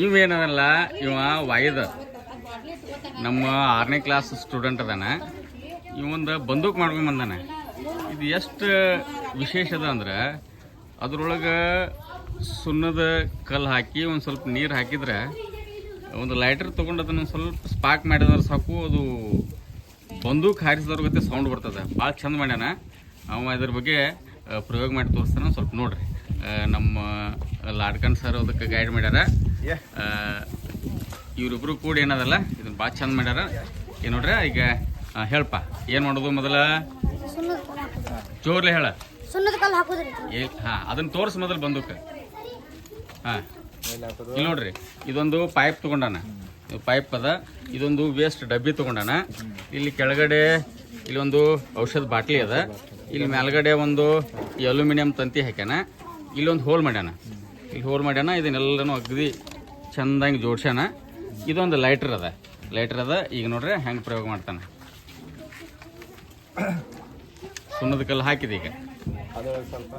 ಇವೇನದಲ್ಲ ಇವ ವಾಯ್ದ ನಮ್ಮ 6ನೇ class student ಅದಾನ. ಇವಂದು ಬಂದೂಕ್ ಮಾಡ್ಕೊಂಡು ಬಂದಾನ. ಇದು ಎಷ್ಟು ವಿಶೇಷ ಅದ ಅಂದ್ರೆ ಅದ್ರೊಳಗೆ ಸುಣ್ಣದ ಕಲ್ಲು ಹಾಕಿ ಒಂದು ಸ್ವಲ್ಪ ನೀರು ಹಾಕಿದ್ರೆ ಒಂದು ಲೈಟರ್ ತೊಗೊಂಡು ಅದನ್ನು ಸ್ವಲ್ಪ ಸ್ಪಾರ್ಕ್ ಮಾಡಿದ್ರೆ ಸಾಕು, ಅದು ಬಂದೂಕ್ ಹಾರಿಸಿದವ್ರ ಗತೆ ಸೌಂಡ್ ಬರ್ತದೆ. ಭಾಳ ಚಂದ ಮಾಡ್ಯಾನ ಅವ. ಇದ್ರ ಬಗ್ಗೆ ಪ್ರಯೋಗ ಮಾಡಿ ತೋರಿಸ್ತಾನೆ, ಸ್ವಲ್ಪ ನೋಡ್ರಿ. ನಮ್ಮ ಲಾಡ್ಕಂಡ್ ಸರ್ ಅದಕ್ಕೆ ಗೈಡ್ ಮಾಡ್ಯಾರ. ಇವರಿಬ್ರು ಕೂಡ ಏನದಲ್ಲ ಇದನ್ನ ಭಾಳ ಚಂದ ಮಾಡ್ಯಾರ. ಏನು ನೋಡ್ರಿ ಈಗ ಹೇಳಪ್ಪ ಏನು ಮಾಡೋದು ಮೊದಲ ಜೋರ್ಲೆ ಹೇಳ. ಹಾಂ ಅದನ್ನ ತೋರಿಸ್ ಮೊದಲು ಬಂದೂಕ. ಹಾಂ ಇಲ್ಲಿ ನೋಡ್ರಿ, ಇದೊಂದು ಪೈಪ್ ತೊಗೊಂಡಾನ. ಪೈಪ್ ಅದ. ಇದೊಂದು ವೇಸ್ಟ್ ಡಬ್ಬಿ ತೊಗೊಂಡಾನ. ಇಲ್ಲಿ ಕೆಳಗಡೆ ಇಲ್ಲೊಂದು ಔಷಧ ಬಾಟ್ಲಿ ಅದ. ಇಲ್ಲಿ ಮೇಲ್ಗಡೆ ಒಂದು ಈ ಅಲ್ಯೂಮಿನಿಯಂ ತಂತಿ ಹಾಕ್ಯಾನ. ಇಲ್ಲೊಂದು ಹೋಲ್ ಮಾಡ್ಯಾನ. ಇಲ್ಲಿ ಹೋಲ್ ಮಾಡ್ಯಾನ. ಇದನ್ನೆಲ್ಲನೂ ಅಗದಿ ಚೆಂದಾಗಿ ಜೋಡ್ಸ್ಯಾನ. ಇದೊಂದು ಲೈಟ್ರ್ ಅದ. ಈಗ ನೋಡ್ರಿ ಹೆಂಗೆ ಪ್ರಯೋಗ ಮಾಡ್ತಾನೆ. ಸುಣ್ಣದ ಕಲ್ಲು ಹಾಕಿದೆ. ಈಗ ಅದ್ರೊಳಗೆ ಸ್ವಲ್ಪ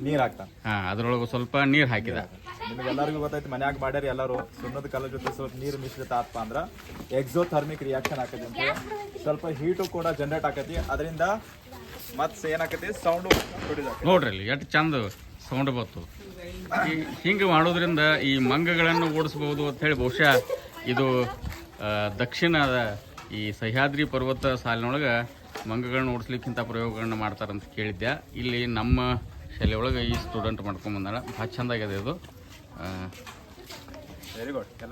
ನೀರು ಹಾಕ್ತಾನೆ. ಹಾಂ ಅದ್ರೊಳಗೆ ಸ್ವಲ್ಪ ನೀರು ಹಾಕಿದ. ನಿಮಗೆಲ್ಲರಿಗೂ ಗೊತ್ತೈತಿ, ಮನ್ಯಾಗ ಮಾಡ್ಯಾರ ಎಲ್ಲರೂ. ಸುಣ್ಣದ ಕಲ್ಲ ಜೊತೆ ಸ್ವಲ್ಪ ನೀರು ಮಿಶ್ರಿತ ಆತ್ಪ ಅಂದ್ರೆ ಎಕ್ಸೋಥರ್ಮಿಕ್ ರಿಯಾಕ್ಷನ್ ಆಕತಿ ಅಂತ ಸ್ವಲ್ಪ ಹೀಟು ಕೂಡ ಜನರೇಟ್ ಆಕತಿ. ಅದರಿಂದ ಮತ್ತೆ ಏನಾಕತಿ ಸೌಂಡು ನೋಡ್ರಿ ಅಲ್ಲಿ ಎಷ್ಟು ಚಂದ ಸೌಂಡ್ ಬಂತು. ಹಿಂಗೆ ಮಾಡೋದ್ರಿಂದ ಈ ಮಂಗಗಳನ್ನು ಓಡಿಸ್ಬೋದು ಅಂತ ಹೇಳಿ ಬಹುಶಃ ಇದು ದಕ್ಷಿಣದ ಈ ಸಹ್ಯಾದ್ರಿ ಪರ್ವತ ಸಾಲಿನೊಳಗೆ ಮಂಗಗಳನ್ನ ಓಡಿಸ್ಲಿಕ್ಕಿಂತ ಪ್ರಯೋಗಗಳನ್ನ ಮಾಡ್ತಾರಂತ ಕೇಳಿದ್ದೆ. ಇಲ್ಲಿ ನಮ್ಮ ಶಾಲೆಯೊಳಗೆ ಈ ಸ್ಟೂಡೆಂಟ್ ಮಾಡ್ಕೊಂಬಂದಾಳ. ಭಾಳ ಚಂದಾಗಿದೆ ಇದು. Very good.